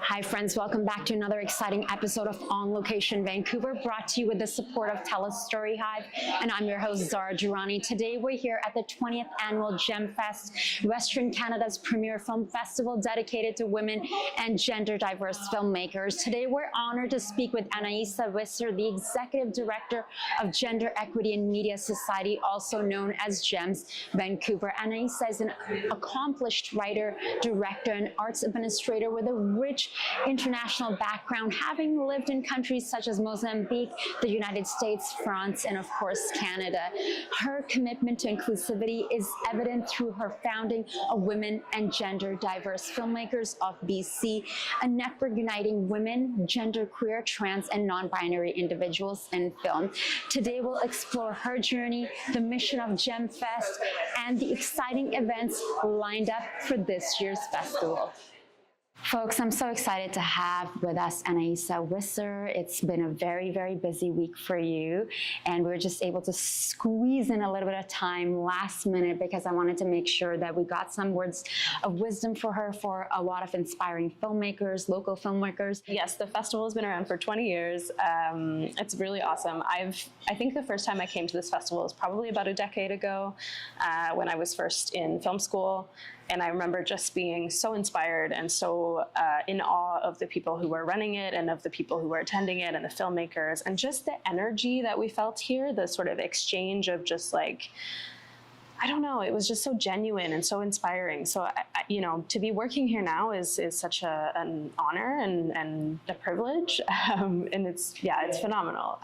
Hi friends, welcome back to another exciting episode of On Location Vancouver, brought to you with the support of STORYHIVE, and I'm your host Zara. Today we're here at the 20th annual Gemfest, Western Canada's premier film festival dedicated to women and gender diverse filmmakers. Today we're honored to speak with Anaïsa Visser, the Executive Director of Gender Equity and Media Society, also known as GEMS Vancouver. Anaïsa is an accomplished writer, director, and arts administrator with a rich international background, having lived in countries such as Mozambique, the United States, France, and of course Canada. Her commitment to inclusivity is evident through her founding of Women and Gender Diverse Filmmakers of BC, a network uniting women, genderqueer, trans, and non-binary individuals in film. Today we'll explore her journey, the mission of Gemfest, and the exciting events lined up for this year's festival. Folks, I'm so excited to have with us Anaïsa Visser. It's been a very, very busy week for you, and we're just able to squeeze in a little bit of time last minute because I wanted to make sure that we got some words of wisdom for her, for a lot of inspiring filmmakers, local filmmakers. Yes, the festival has been around for 20 years. It's really awesome. I think the first time I came to this festival was probably about a decade ago when I was first in film school. And I remember just being so inspired and so in awe of the people who were running it and of the people who were attending it and the filmmakers, and just the energy that we felt here, the sort of exchange of just like, I don't know, it was just so genuine and so inspiring. So, you know, to be working here now is such an honor and a privilege. And it's phenomenal.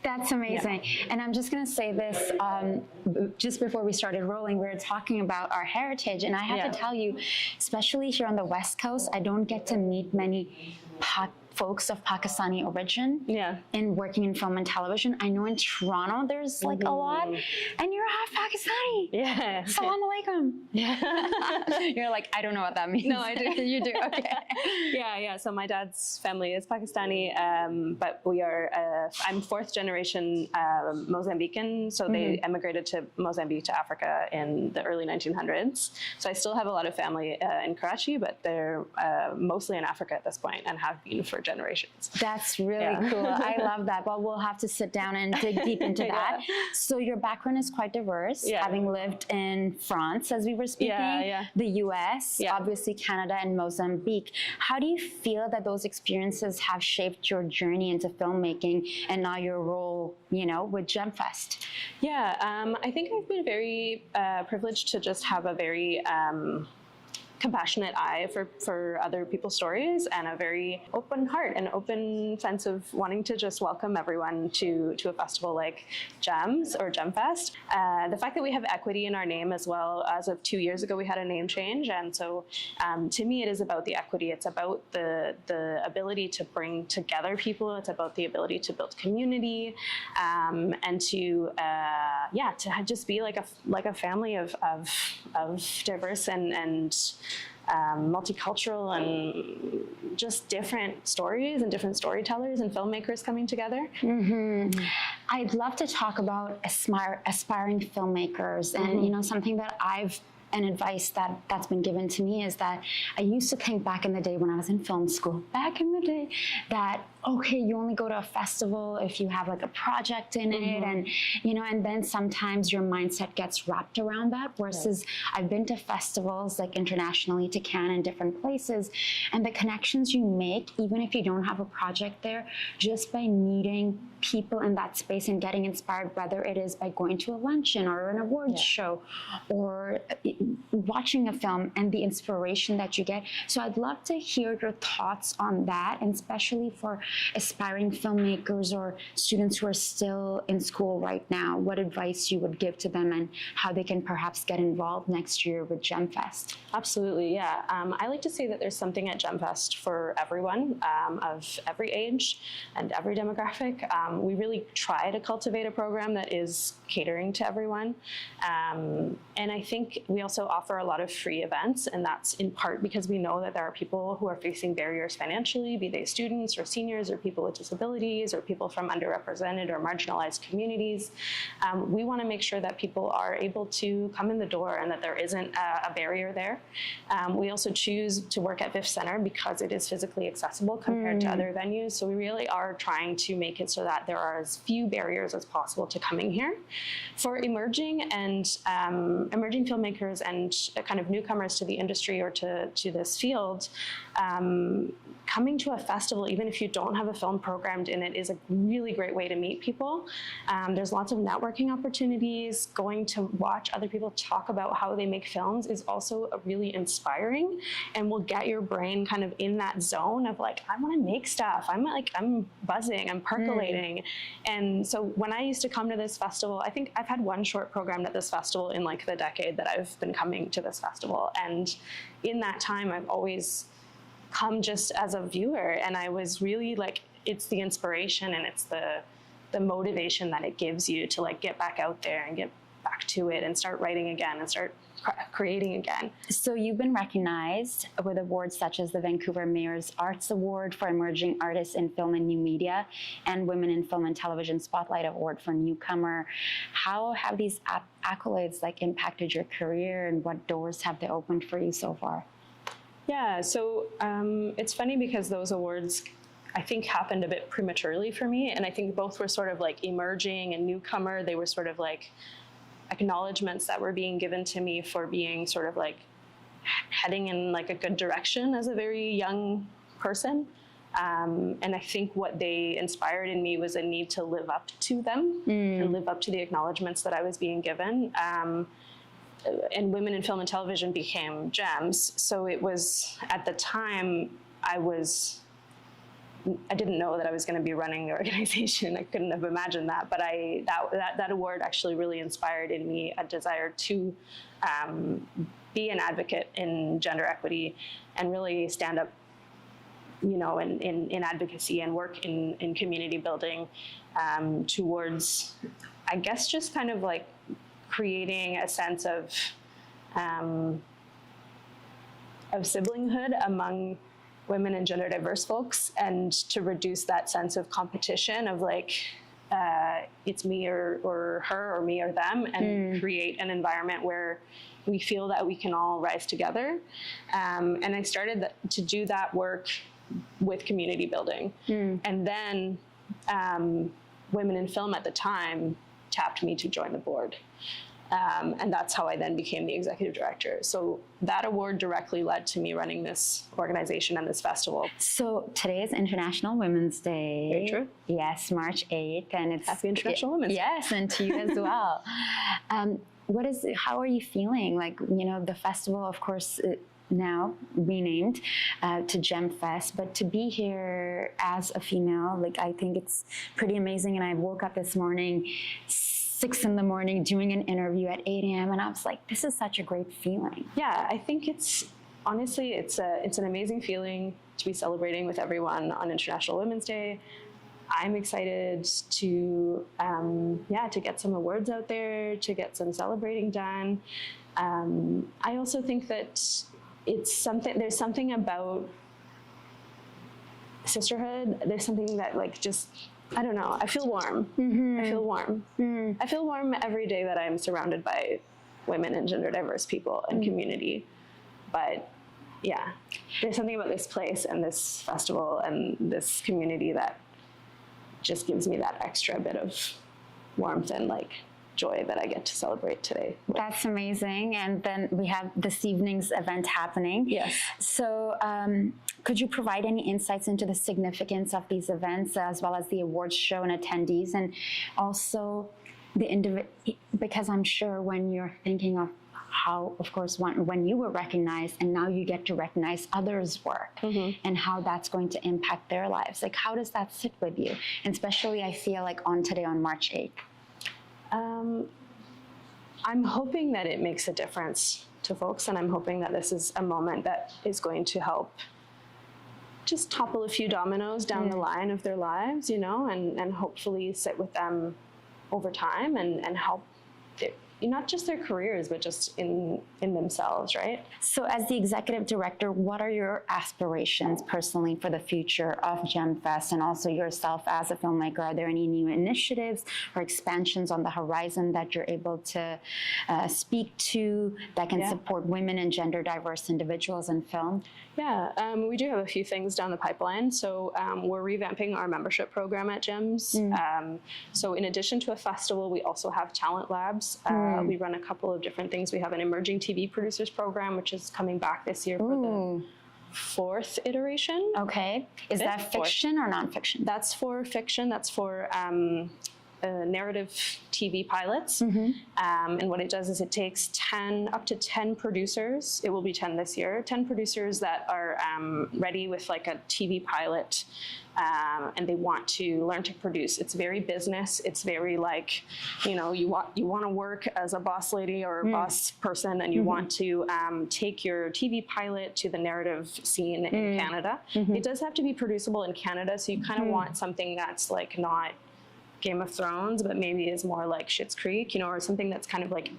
That's amazing. Yeah. And I'm just going to say this, just before we started rolling, we were talking about our heritage, and I have to tell you, especially here on the West Coast, I don't get to meet many folks of Pakistani origin in working in film and television. I know in Toronto there's like a lot, and you're half Pakistani. Yeah. Salam alaikum. Yeah. You're like, I don't know what that means. No, I do. You do. Okay. Yeah. So my dad's family is Pakistani, but we are, I'm fourth generation Mozambican. So they emigrated to Mozambique, to Africa in the early 1900s. So I still have a lot of family in Karachi, but they're mostly in Africa at this point and have been for generations. That's really cool. I love that. Well, we'll have to sit down and dig deep into that. So your background is quite diverse, having lived in France, as we were speaking, the US, obviously Canada and Mozambique. How do you feel that those experiences have shaped your journey into filmmaking and now your role, you know, with Gemfest? Yeah, I think I've been very privileged to just have a very compassionate eye for other people's stories, and a very open heart and open sense of wanting to just welcome everyone to a festival like GEMS or Gemfest. The fact that we have equity in our name as well, as of 2 years ago we had a name change, and so to me it is about the equity. It's about the ability to bring together people. It's about the ability to build community, and to just be like a family of diverse and multicultural and just different stories and different storytellers and filmmakers coming together. I'd love to talk about aspiring filmmakers, and you know, something that an advice that's been given to me is that I used to think back in the day when I was in film school, that okay, you only go to a festival if you have like a project in it, and you know, and then sometimes your mindset gets wrapped around that, versus I've been to festivals like internationally, to Cannes and different places, and the connections you make, even if you don't have a project there, just by meeting people in that space and getting inspired, whether it is by going to a luncheon or an awards show or watching a film, and the inspiration that you get. So I'd love to hear your thoughts on that, and especially for aspiring filmmakers or students who are still in school right now, what advice you would give to them and how they can perhaps get involved next year with Gemfest. Absolutely, yeah. I like to say that there's something at Gemfest for everyone, of every age and every demographic. We really try to cultivate a program that is catering to everyone. And I think we also offer a lot of free events, and that's in part because we know that there are people who are facing barriers financially, be they students or seniors lives, or people with disabilities, or people from underrepresented or marginalized communities. We want to make sure that people are able to come in the door and that there isn't a barrier there. We also choose to work at VIF Center because it is physically accessible compared to other venues. So we really are trying to make it so that there are as few barriers as possible to coming here. For emerging filmmakers and kind of newcomers to the industry or to this field, coming to a festival, even if you don't have a film programmed in it, is a really great way to meet people. There's lots of networking opportunities. Going to watch other people talk about how they make films is also really inspiring, and will get your brain kind of in that zone of like, I want to make stuff. I'm buzzing, I'm percolating. And so when I used to come to this festival, I think I've had one short programmed at this festival in like the decade that I've been coming to this festival. And in that time, I've always come just as a viewer, and I was really like, it's the inspiration and it's the motivation that it gives you to like get back out there and get back to it and start writing again and start creating again. So you've been recognized with awards such as the Vancouver Mayor's Arts Award for Emerging Artists in Film and New Media, and Women in Film and Television Spotlight Award for Newcomer. How have these accolades like impacted your career, and what doors have they opened for you so far? Yeah, so it's funny because those awards, I think, happened a bit prematurely for me. And I think both were sort of like emerging and newcomer. They were sort of like acknowledgements that were being given to me for being sort of like heading in like a good direction as a very young person. And I think what they inspired in me was a need to live up to them and live up to the acknowledgements that I was being given. And Women in Film and Television became GEMS. So it was, at the time, I didn't know that I was going to be running the organization. I couldn't have imagined that. But that award actually really inspired in me a desire to be an advocate in gender equity and really stand up, you know, in advocacy and work in community building towards, I guess, just kind of like creating a sense of siblinghood among women and gender diverse folks, and to reduce that sense of competition of like, it's me or her or me or them, and create an environment where we feel that we can all rise together. And I started to do that work with community building. And then Women in Film at the time tapped me to join the board. And that's how I then became the executive director. So that award directly led to me running this organization and this festival. So today is International Women's Day. Very true. Yes, March 8th. And it's Happy International Women's Day. Yes, and to you as well. How are you feeling? Like, you know, the festival, of course, now renamed to Gemfest, but to be here as a female, like, I think it's pretty amazing. And I woke up this morning 6 a.m. doing an interview at 8 a.m. and I was like, this is such a great feeling. Yeah, I think it's honestly, it's an amazing feeling to be celebrating with everyone on International Women's Day. I'm excited to get some awards out there, to get some celebrating done. I also think that there's something about sisterhood. There's something that like just, I don't know, I feel warm. I feel warm. I feel warm every day that I'm surrounded by women and gender diverse people and community. But yeah, there's something about this place and this festival and this community that just gives me that extra bit of warmth and like joy that I get to celebrate today. That's amazing. And then we have this evening's event happening. Yes. So could you provide any insights into the significance of these events, as well as the awards show and attendees, and also the because I'm sure when you're thinking of how, of course, when you were recognized and now you get to recognize others' work, and how that's going to impact their lives. Like, how does that sit with you? And especially, I feel like on March 8th. I'm hoping that it makes a difference to folks, and I'm hoping that this is a moment that is going to help just topple a few dominoes down the line of their lives, you know, and hopefully sit with them over time and help not just their careers, but just in themselves, right? So as the executive director, what are your aspirations personally for the future of Gemfest, and also yourself as a filmmaker? Are there any new initiatives or expansions on the horizon that you're able to speak to that can support women and gender diverse individuals in film? Yeah, we do have a few things down the pipeline. So we're revamping our membership program at GEMS. So in addition to a festival, we also have talent labs. We run a couple of different things. We have an emerging TV producers program, which is coming back this year for the 4th iteration. Okay. Is that fiction or nonfiction? That's for fiction. That's for narrative TV pilots. And what it does is it takes up to 10 producers. It will be 10 this year. 10 producers that are ready with like a TV pilot, and they want to learn to produce. It's very business. It's very like, you want to work as a boss lady or a boss person, and you want to take your TV pilot to the narrative scene in Canada. It does have to be producible in Canada, so you kind of want something that's like not Game of Thrones, but maybe is more like Schitt's Creek, or something that's kind of like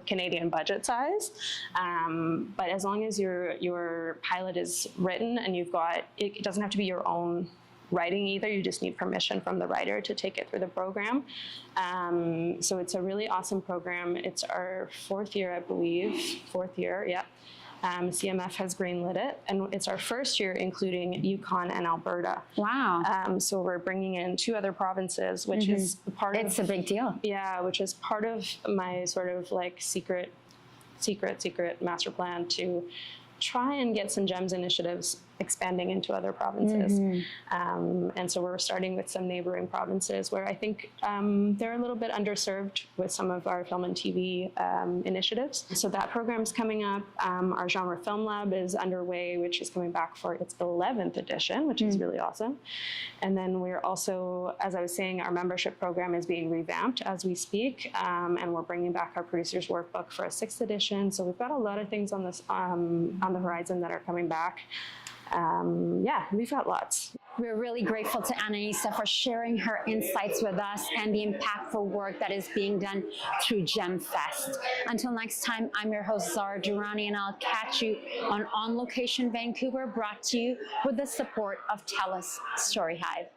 Canadian budget size. But as long as your pilot is written and it doesn't have to be your own writing either. You just need permission from the writer to take it through the program. So it's a really awesome program. It's our 4th year, I believe. 4th year, yeah. CMF has greenlit it, and it's our 1st year including Yukon and Alberta. Wow. So we're bringing in 2 other provinces, which is part of... It's a big deal. Yeah, which is part of my sort of like secret master plan to try and get some GEMS initiatives expanding into other provinces. And so we're starting with some neighboring provinces where I think they're a little bit underserved with some of our film and TV initiatives. So that program's coming up. Our genre film lab is underway, which is coming back for its 11th edition, which is really awesome. And then we're also, as I was saying, our membership program is being revamped as we speak, and we're bringing back our producer's workbook for a 6th edition. So we've got a lot of things on this on the horizon that are coming back. Yeah, we've got lots. We're really grateful to Anaïsa for sharing her insights with us and the impactful work that is being done through Gemfest. Until next time, I'm your host, Zara Durrani, and I'll catch you on Location Vancouver, brought to you with the support of TELUS StoryHive.